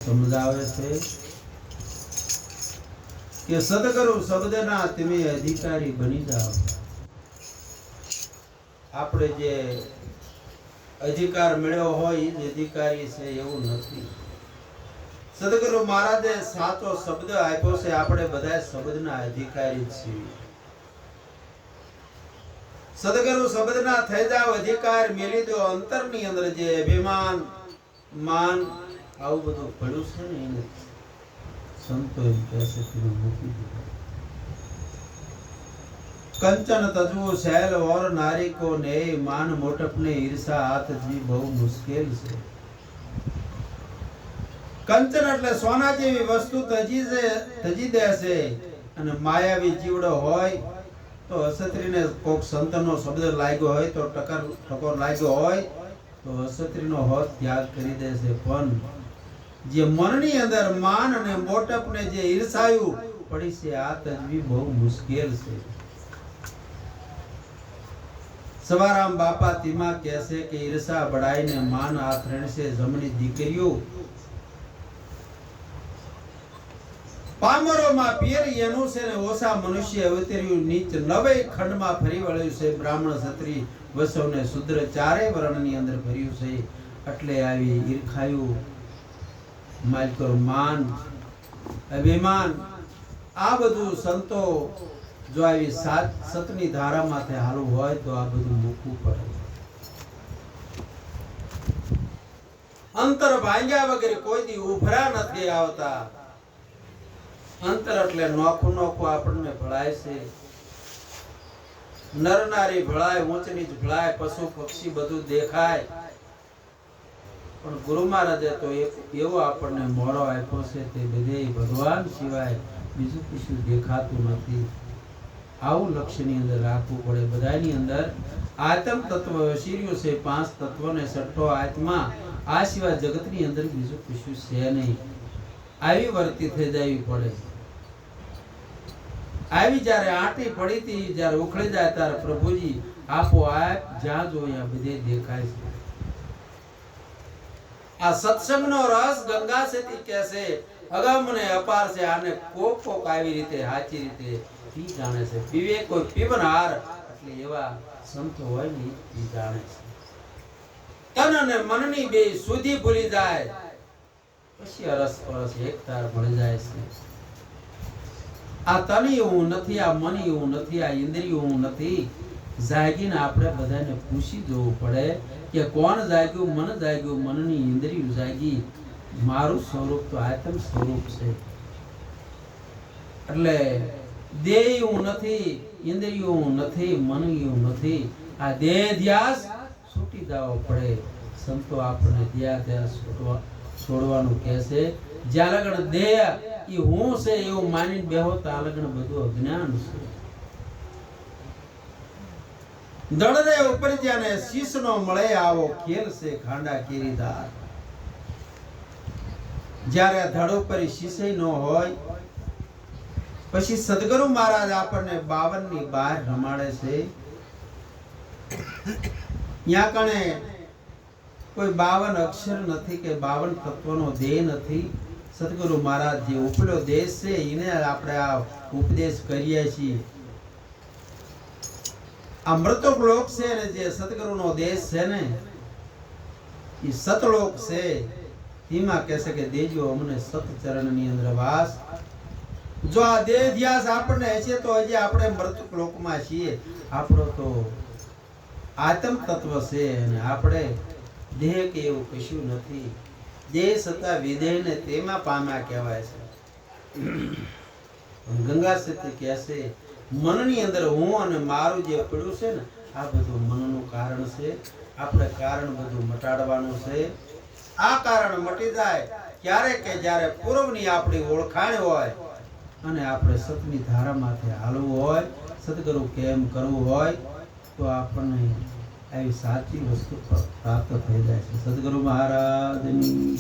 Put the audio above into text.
સમજાવે છે કે સદગુરુ શબ્દના તમે અધિકારી બની જાઓ. આપણે જે અધિકાર મળ્યો હોય એ અધિકારી છે એવું નથી. સદગુરુ મહારાજે સાચો શબ્દ આપ્યો છે. આપણે બધા શબ્દના અધિકારી છીએ. સદગુરુ શબ્દના થઈ જાવ અધિકાર મેલી દો. અંતરની અંદર જે અભિમાન માન આવું બધું પડ્યું છે ને એને સંતો એમ કહે છે કે મૂકી દીધું. કંચન તજવું શૈલ ઓર નારી કો ને માન મોટપ ને ઈર્ષા હાથ જી બહુ મુશ્કેલ છે. કંચન એટલે સોના જેવી વસ્તુ તજી દે છે અને માયાવી જીવડો હોય તો અસત્રીને કોક સંતનો શબ્દ લાગ્યો હોય તો ટકોર લાગ્યો હોય તો અસત્રીનો હોત ત્યાગ કરી દે છે. પણ જે મનની અંદર માન અને મોટપને જે ઈર્ષાયું પડી છે આ તજવી બહુ મુશ્કેલ છે. સવારામ બાપા તીમાં કહેશે કે ઈર્ષા બડાઈને માન આ ત્રણ છે જમણી દીકરીઓ. પામરોમાં પિયર એનું છે ને ઓછા મનુષ્ય અવતર્યું નીચ નવે ખંડમાં ફરી વળ્યું છે. બ્રાહ્મણ ક્ષત્રિય વસવને શુદ્ર ચારે વર્ણની અંદર ભર્યું છે. એટલે આવી ઈર્ખાયું માલકર માન અભિમાન આ બધું સંતો જો આવી સતની ધારામાંથી હાલવું હોય તો આ બધું મૂકવું પડે. અંતર ભાંગ્યા વગર કોઈ દી ઉભરા નથી આવતા. અંતર એટલે નોખું નોખું આપણને ભળાય છે. નર નારી ભળાય, ઊંચ નીચ ભળાય, પશુ પક્ષી બધું દેખાય. પણ ગુરુ મહારાજે તો એક એવો આપણને મોરો આપ્યો છે તે બધે ભગવાન સિવાય બીજું કશું દેખાતું નથી. આવું લક્ષ્યની અંદર રાખવું પડે. બધાની અંદર આત્મ તત્વ વસીર્યું છે. 5 તત્વને છઠ્ઠો આત્મા. આ સિવાય જગતની અંદર બીજું કશું છે નહીં. આવી વર્તી થઈ જવી પડે. આવી જ્યારે આંટી પડી હતી, જ્યારે ઉખડી જાય ત્યારે પ્રભુજી આપોઆપ જ્યાં જોયા બધે દેખાય છે. આ સત્સંગનો રસ ગંગા સેતી કહેશે અગમ ને અપાર છે. આને કોક આવી રીતે સાચી રીતે પી જાણે છે. પીવે કોઈ પીવનહાર એટલે એવા સંતો હોય ને એ જાણે છે. તન અને મનની બે સુધી ભૂલી જાય પછી અરસ પરસ એક તાર મળી જાય છે. આ તન એવું નથી, આ મન એવું નથી, આ ઇન્દ્રિય એવું નથી. જાગીને આપણે બધાને પૂછી જોવું પડે કે કોણ જાગ્યું? મન જાગ્યું, મનની ઇન્દ્રિય જાગી. મારું સ્વરૂપ તો આત્મ સ્વરૂપ છે. એટલે દેહ એવું નથી, ઇન્દ્રિય એવું નથી, મન એવું નથી. આ દેહ ધ્યાસ છૂટી જવો પડે. સંતો આપણને ધ્યાસ છોડવાનું કહે છે. જ્યાં લગણ દેહ એ હું છે એવું માનીને બેહો ત્યાં લગણ બધું અજ્ઞાન છે. દળને ઉપર જ્યાને શીશનો મળે આવો ખેલ છે ખાંડા કેરીદાર. જ્યારે ધડ ઉપર શીશે ન હોય પછી સદગુરુ મહારાજ આપણને 52 ની બહાર રમાડે છે. ત્યાં કણે કોઈ 52 અક્ષર નથી કે 52 તત્વનો દેહ નથી. સદગુરુ મહારાજ જે ઉપલો દેશ છે એને આપણે આ ઉપદેશ કરીએ છીએ. આ મૃતક લોક છે ને જે સદગુરુનો દેશ છે ને એ સતલોક છે. એમાં કહેશે કે દેજો અમને સતચરણની અંદર વાસ. જો આ દેહ ધ્યાસ આપણને હશે તો હજી આપણે મૃતક લોકમાં છીએ. આપણો તો આત્મ તત્વ છે અને આપણે દેહ કે એવું કશું નથી. દેહ સત્તા વિદેહને તેમાં પામ્યા કહેવાય છે. ગંગા સતી કહેશે મનની અંદર હું અને મારું જે પડ્યું છે ને આ બધું મનનું કારણ છે. આપણે કારણ બધું મટાડવાનું છે. આ કારણ મટી જાય ક્યારે કે જ્યારે પૂર્વની આપણી ઓળખાણ હોય અને આપણે સતની ધારામાંથી હાલવું હોય, સદગુરુ કેમ કરવું હોય તો આપણને આવી સાચી વસ્તુ પ્રાપ્ત થઈ જાય છે. સદગુરુ મહારાજની